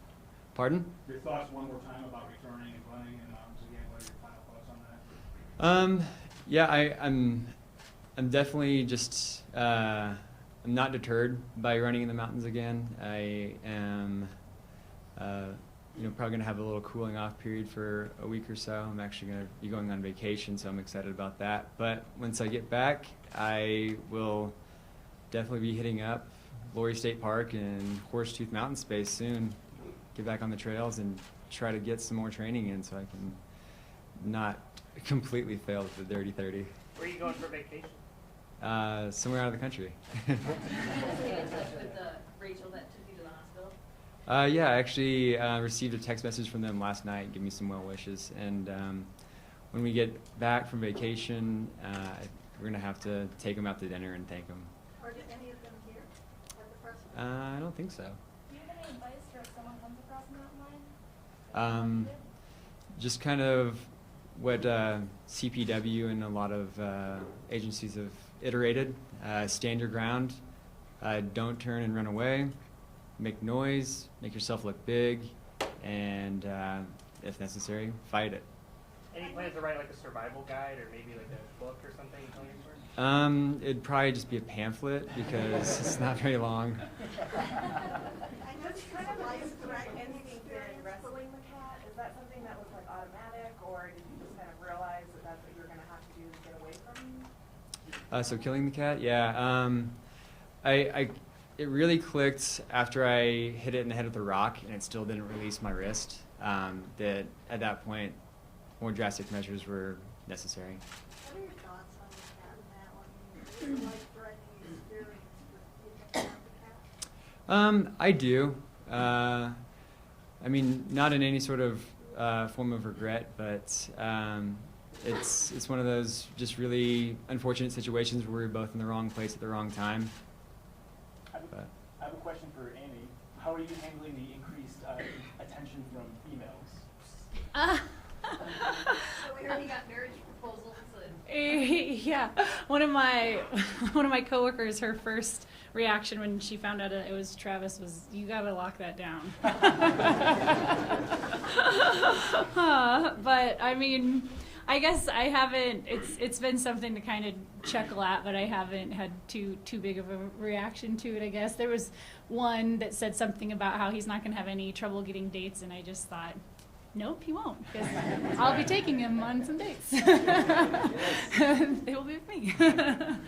Pardon? Your thoughts one more time about returning and running in the mountains again, what are your final thoughts on that? Yeah, I'm definitely just, I'm not deterred by running in the mountains again. I am, probably going to have a little cooling off period for a week or so. I'm actually going to be going on vacation, so I'm excited about that. But once I get back, I will definitely be hitting up Laurie State Park and Horsetooth Mountain Space soon. Get back on the trails and try to get some more training in so I can not completely fail at the dirty 30. Where are you going for vacation? Somewhere out of the country. Did you get in touch with Rachel that took you to the hospital? Yeah, I actually received a text message from them last night, give me some well wishes, and when we get back from vacation, we're gonna have to take them out to dinner and thank them. Are any of them here at the press? I don't think so. Do you have any advice for if someone comes across a mountain lion? Just kind of what CPW and a lot of agencies have iterated. Stand your ground, don't turn and run away, make noise, make yourself look big, and if necessary, fight it. Any plans to write like a survival guide or maybe like a book or something telling your story? It'd probably just be a pamphlet because it's not very long. I just kind of like instinct in wrestling the cat. Is that something that was like automatic, or did you just kind of realize that that's what you were going to have to do to get away from? So killing the cat, yeah. It really clicked after I hit it in the head with a rock, and it still didn't release my wrist. That at that point, more drastic measures were necessary. What are your thoughts on the cat and that one? Is it a life-threatening experience with taking out the cat? I do. I mean, not in any sort of form of regret, but it's one of those just really unfortunate situations where we're both in the wrong place at the wrong time. I have a question for Amy. How are you handling the increased attention from females? So we already got marriage proposals. Yeah, one of my coworkers, her first reaction when she found out it was Travis was, "You gotta lock that down." But I mean, I guess I haven't. It's been something to kind of chuckle at, but I haven't had too big of a reaction to it. I guess there was one that said something about how he's not gonna have any trouble getting dates, and I just thought, nope, he won't, because I'll be taking him on some dates. They will be with me. Do you have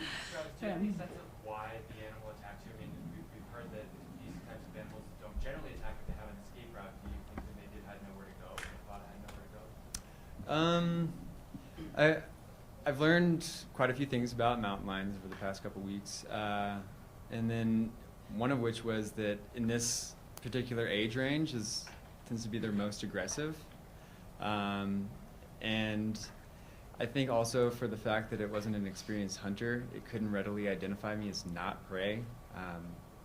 any sense of why the animal attacked you? I mean, we've heard that these types of animals don't generally attack if they have an escape route. Do you think that they did have nowhere to go? They thought it had nowhere to go? I've learned quite a few things about mountain lions over the past couple weeks, and then one of which was that in this particular age range tends to be their most aggressive, and I think also for the fact that it wasn't an experienced hunter, it couldn't readily identify me as not prey.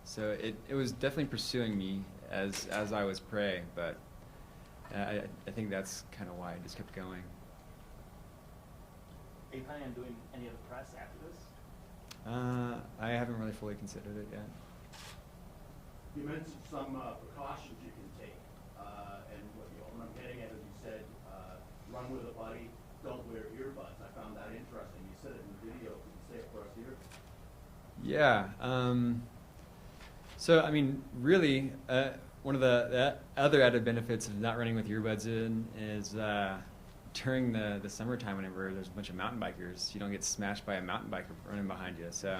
So it was definitely pursuing me as I was prey, but I think that's kind of why I just kept going. Are you planning on doing any of the press after this? I haven't really fully considered it yet. You mentioned some precautions you can take, and what I'm getting at is you said run with a buddy, don't wear earbuds. I found that interesting. You said it in the video. Can you say it for us here? Yeah. So I mean, really, one of the other added benefits of not running with earbuds in is during the summertime, whenever there's a bunch of mountain bikers, you don't get smashed by a mountain biker running behind you. So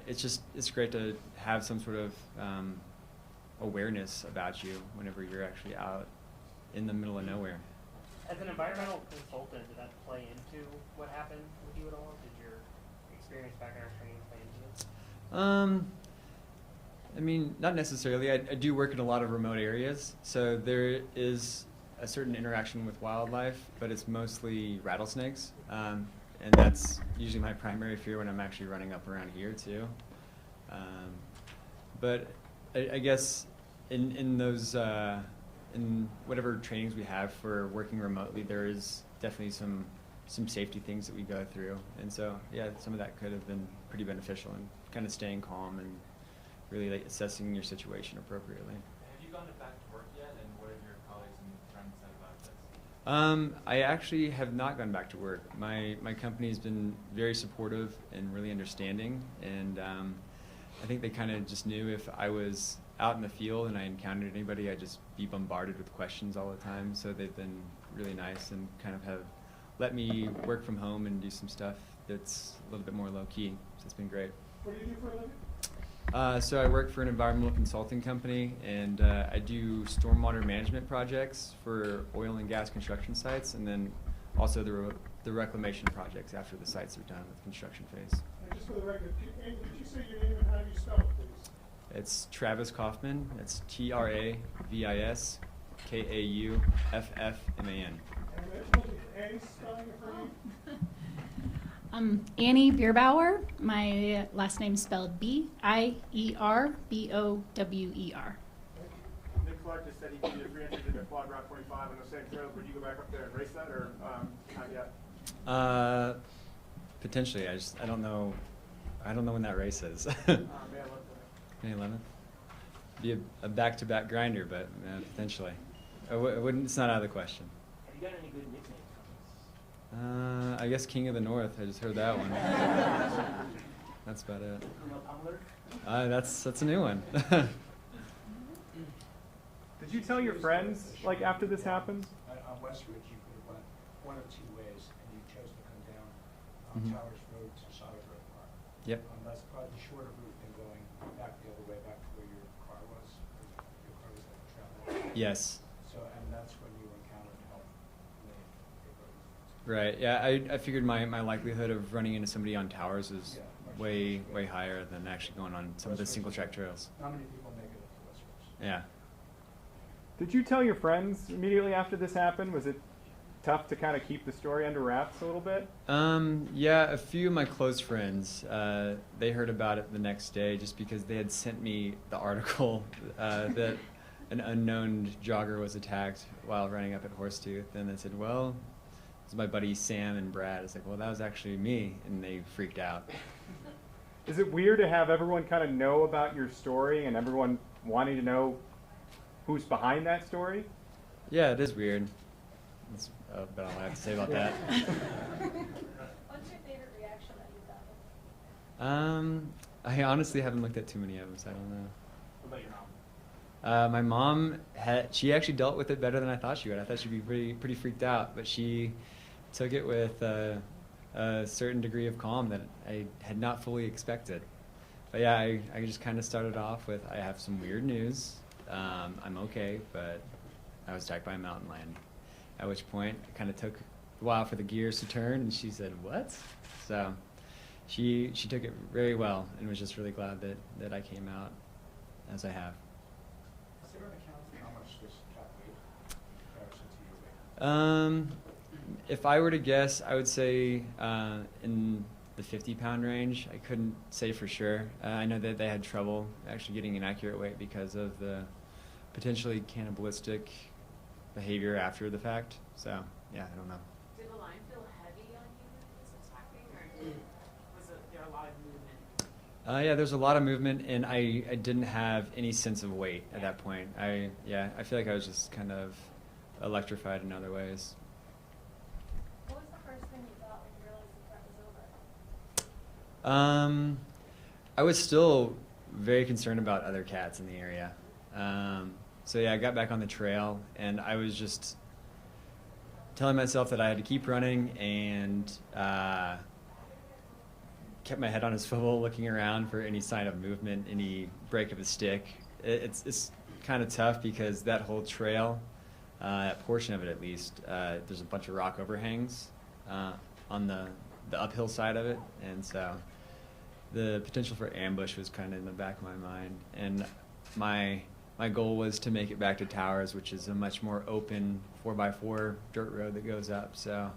it's great to have some sort of awareness about you whenever you're actually out in the middle of nowhere. As an environmental consultant, did that play into what happened with you at all? Did your experience back in our training play into it? I mean, not necessarily. I do work in a lot of remote areas, so there is a certain interaction with wildlife, but it's mostly rattlesnakes, and that's usually my primary fear when I'm actually running up around here too. But I guess in those in whatever trainings we have for working remotely, there is definitely some safety things that we go through, and so yeah, some of that could have been pretty beneficial in kind of staying calm and really like assessing your situation appropriately. Have you gone back to work yet, and what have your colleagues and friends said about this? I actually have not gone back to work. My company has been very supportive and really understanding, and I think they kind of just knew if I was out in the field and I encountered anybody, I'd just be bombarded with questions all the time. So they've been really nice and kind of have let me work from home and do some stuff that's a little bit more low key. So it's been great. What do you do for a living? So I work for an environmental consulting company, and I do stormwater management projects for oil and gas construction sites, and then also the reclamation projects after the sites are done with construction phase. And just for the record, did you say your name and how you spell it, please? It's Travis Kauffman. It's TravisKauffman. Annie's spelling it for you? Annie Bierbauer. My last name's spelled Bierbower. Nick Clark just said he did 300 to the quad route 45 on the same trails. Would you go back up there and race that, or not yet? Potentially. I don't know. I don't know when that race is. May 11th. Be a back-to-back grinder, but potentially. It's not out of the question. Have you got any good nicknames from this? I guess King of the North. I just heard that one. That's about it. Colonel Tumbler? That's a new one. Did you tell your friends, like, after this happened? On Westridge, you could have went one of two ways, and you chose to come down Towers Road to Solidbrook Park. Yep. That's probably the shorter route than going back the other way, back to where your car was. Your car was at the travel. Yes. So, and that's when you encountered help. Right. Yeah. I figured my likelihood of running into somebody on towers is way higher than actually going on some of the single track trails. Not many people make it up to Westridge. Yeah. Did you tell your friends immediately after this happened? Was it tough to kind of keep the story under wraps a little bit? Yeah, a few of my close friends, they heard about it the next day just because they had sent me the article that an unknown jogger was attacked while running up at Horsetooth. And they said, well, it's my buddy Sam and Brad. It's like, well, that was actually me. And they freaked out. Is it weird to have everyone kind of know about your story and everyone wanting to know who's behind that story? Yeah, it is weird. That's about all I have to say about that. What's your favorite reaction that you've gotten? I honestly haven't looked at too many of them, so I don't know. What about your mom? My mom, she actually dealt with it better than I thought she would. I thought she'd be pretty freaked out, but she took it with a certain degree of calm that I had not fully expected. But yeah, I just kind of started off with, I have some weird news. I'm okay, but I was attacked by a mountain lion. At which point, it kind of took a while for the gears to turn, and she said, what? So she took it very well and was just really glad that I came out as I have. Is there an account for how much this cat weighed in comparison to your weight? If I were to guess, I would say in the 50-pound range. I couldn't say for sure. I know that they had trouble actually getting an accurate weight because of the potentially cannibalistic behavior after the fact. So, yeah, I don't know. Did the lion feel heavy on you when it was attacking, or was there a lot of movement? Yeah, there's a lot of movement, and I didn't have any sense of weight at that point. I feel like I was just kind of electrified in other ways. What was the first thing you thought when you realized the threat was over? I was still very concerned about other cats in the area. So yeah, I got back on the trail, and I was just telling myself that I had to keep running, and kept my head on a swivel, looking around for any sign of movement, any break of a stick. It's kind of tough because that whole trail, that portion of it at least, there's a bunch of rock overhangs on the uphill side of it, and so the potential for ambush was kind of in the back of my mind. And my goal was to make it back to Towers, which is a much more open 4x4 dirt road that goes up. So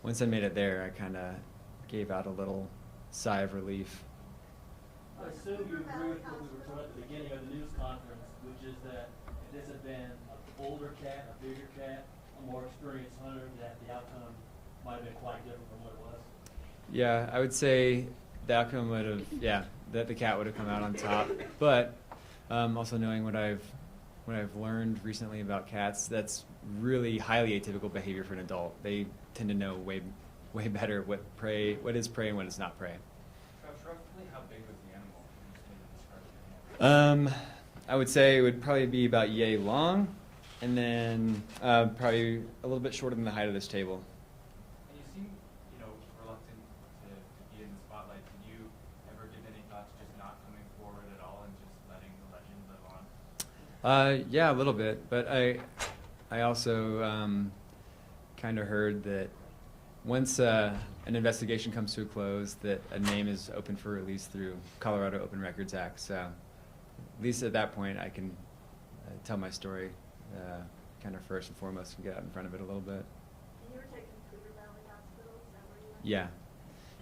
once I made it there, I kind of gave out a little sigh of relief. I assume you agree with what we were talking at the beginning of the news conference, which is that if this had been an older cat, a bigger cat, a more experienced hunter, that the outcome might have been quite different from what it was. Yeah, I would say the outcome would have, that the cat would have come out on top. But also knowing what I've learned recently about cats, that's really highly atypical behavior for an adult. They tend to know way better what is prey and what is not prey. Roughly how big was the animal? Can you just maybe describe the animal? I would say it would probably be about yay long, and then probably a little bit shorter than the height of this table. And you seem, reluctant to be in the spotlight. Did you ever give any thought to just not coming forward at all and just letting the legend live on? Yeah, a little bit, but I also kind of heard that once an investigation comes to a close, that a name is open for release through Colorado Open Records Act. So at least at that point, I can tell my story kind of first and foremost and get out in front of it a little bit. And you were taken to Cougar Valley Hospital, is that where you went?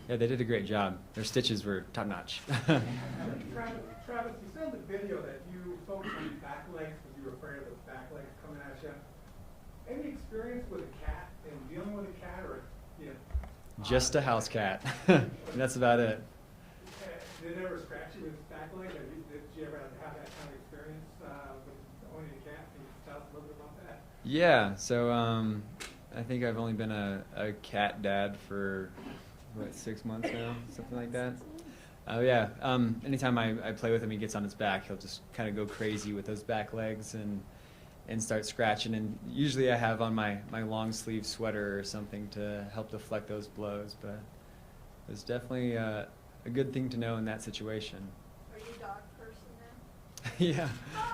Yeah, they did a great job. Their stitches were top notch. Travis, you said in the video that you focused on your back legs because you were afraid of the back legs coming at you. Any experience with a cat and dealing with a cat, or Just a house cat. And that's about it. Did it ever scratch you with its back leg? Did you ever have that kind of experience with owning a cat? Can you tell us a little bit about that? Yeah, so I think I've only been a cat dad for, what, 6 months now? Something like that. Oh, yeah. Anytime I play with him, he gets on his back. He'll just kind of go crazy with those back legs and start scratching. And usually I have on my long sleeve sweater or something to help deflect those blows. But it's definitely a good thing to know in that situation. Are you a dog person now? Yeah,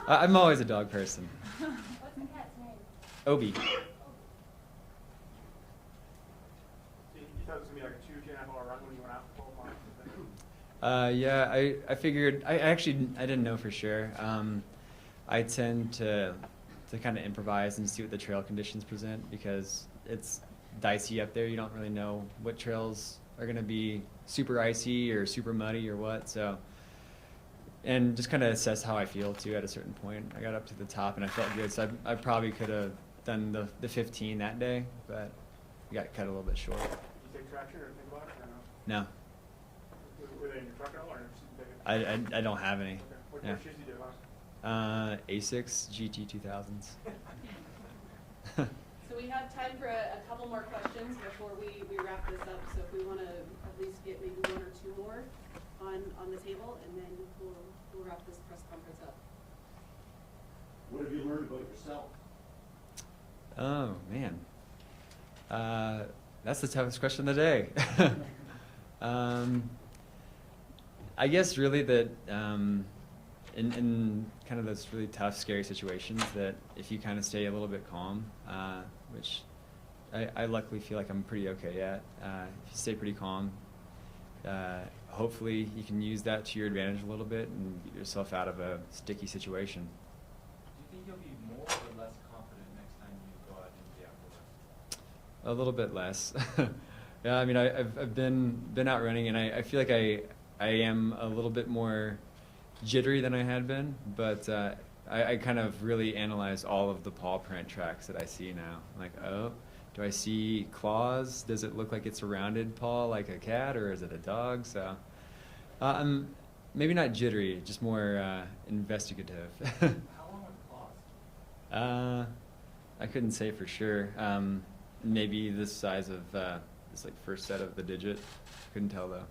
I'm always a dog person. What's the cat's name? Obi. You thought it was gonna be like a 2.5 hour run when you went out for 12 miles? Yeah, I figured, I didn't know for sure. I tend to kind of improvise and see what the trail conditions present because it's dicey up there. You don't really know what trails are going to be super icy or super muddy or what. So, and just kind of assess how I feel too at a certain point. I got up to the top and I felt good, so I probably could have done the 15 that day, but we got cut a little bit short. Did you take traction or think about it or no? No. Were they in your truck at all or just take it? I don't have any. Okay. What Yeah. shoes do you do? Asics GT 2000s. So we have time for a couple more questions before we wrap this up. So if we want to at least get maybe one or two more on the table, and then we'll wrap this press conference up. What have you learned about yourself? Oh, man. That's the toughest question of the day. I guess really that in kind of those really tough, scary situations, that if you kind of stay a little bit calm, which I luckily feel like I'm pretty okay at, if you stay pretty calm, hopefully you can use that to your advantage a little bit and get yourself out of a sticky situation. Do you think you'll be more or less confident next time you go out into the outdoors? A little bit less. Yeah, I mean, I've been out running, and I feel like I am a little bit more jittery than I had been, but I kind of really analyze all of the paw print tracks that I see now. I'm like, oh, do I see claws? Does it look like it's a rounded paw like a cat, or is it a dog? So I'm maybe not jittery, just more investigative. How long were the claws? I couldn't say for sure. Maybe the size of this like first set of the digit. Couldn't tell though.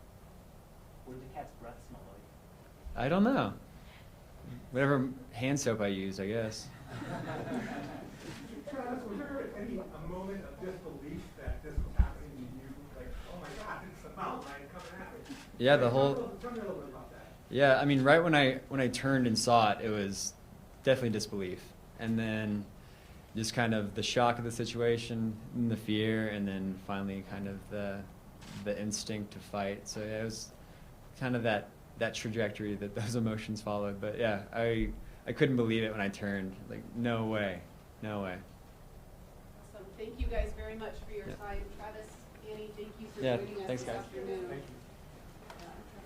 What did the cat's breath smell like? I don't know. Whatever hand soap I used, I guess. Travis, was there a moment of disbelief that this was happening to you? Like, oh my God, it's a mountain lion coming at me. Yeah, the Tell whole. me a little bit about that. Yeah, I mean, right when I turned and saw it, it was definitely disbelief, and then just kind of the shock of the situation, and the fear, and then finally kind of the instinct to fight. So yeah, it was kind of that trajectory that those emotions followed. But yeah, I couldn't believe it when I turned. Like, no way, no way. Awesome. Thank you guys very much for your Yeah. time. Travis, Annie, thank you for Yeah, joining us thanks, this guys. afternoon. Thank you.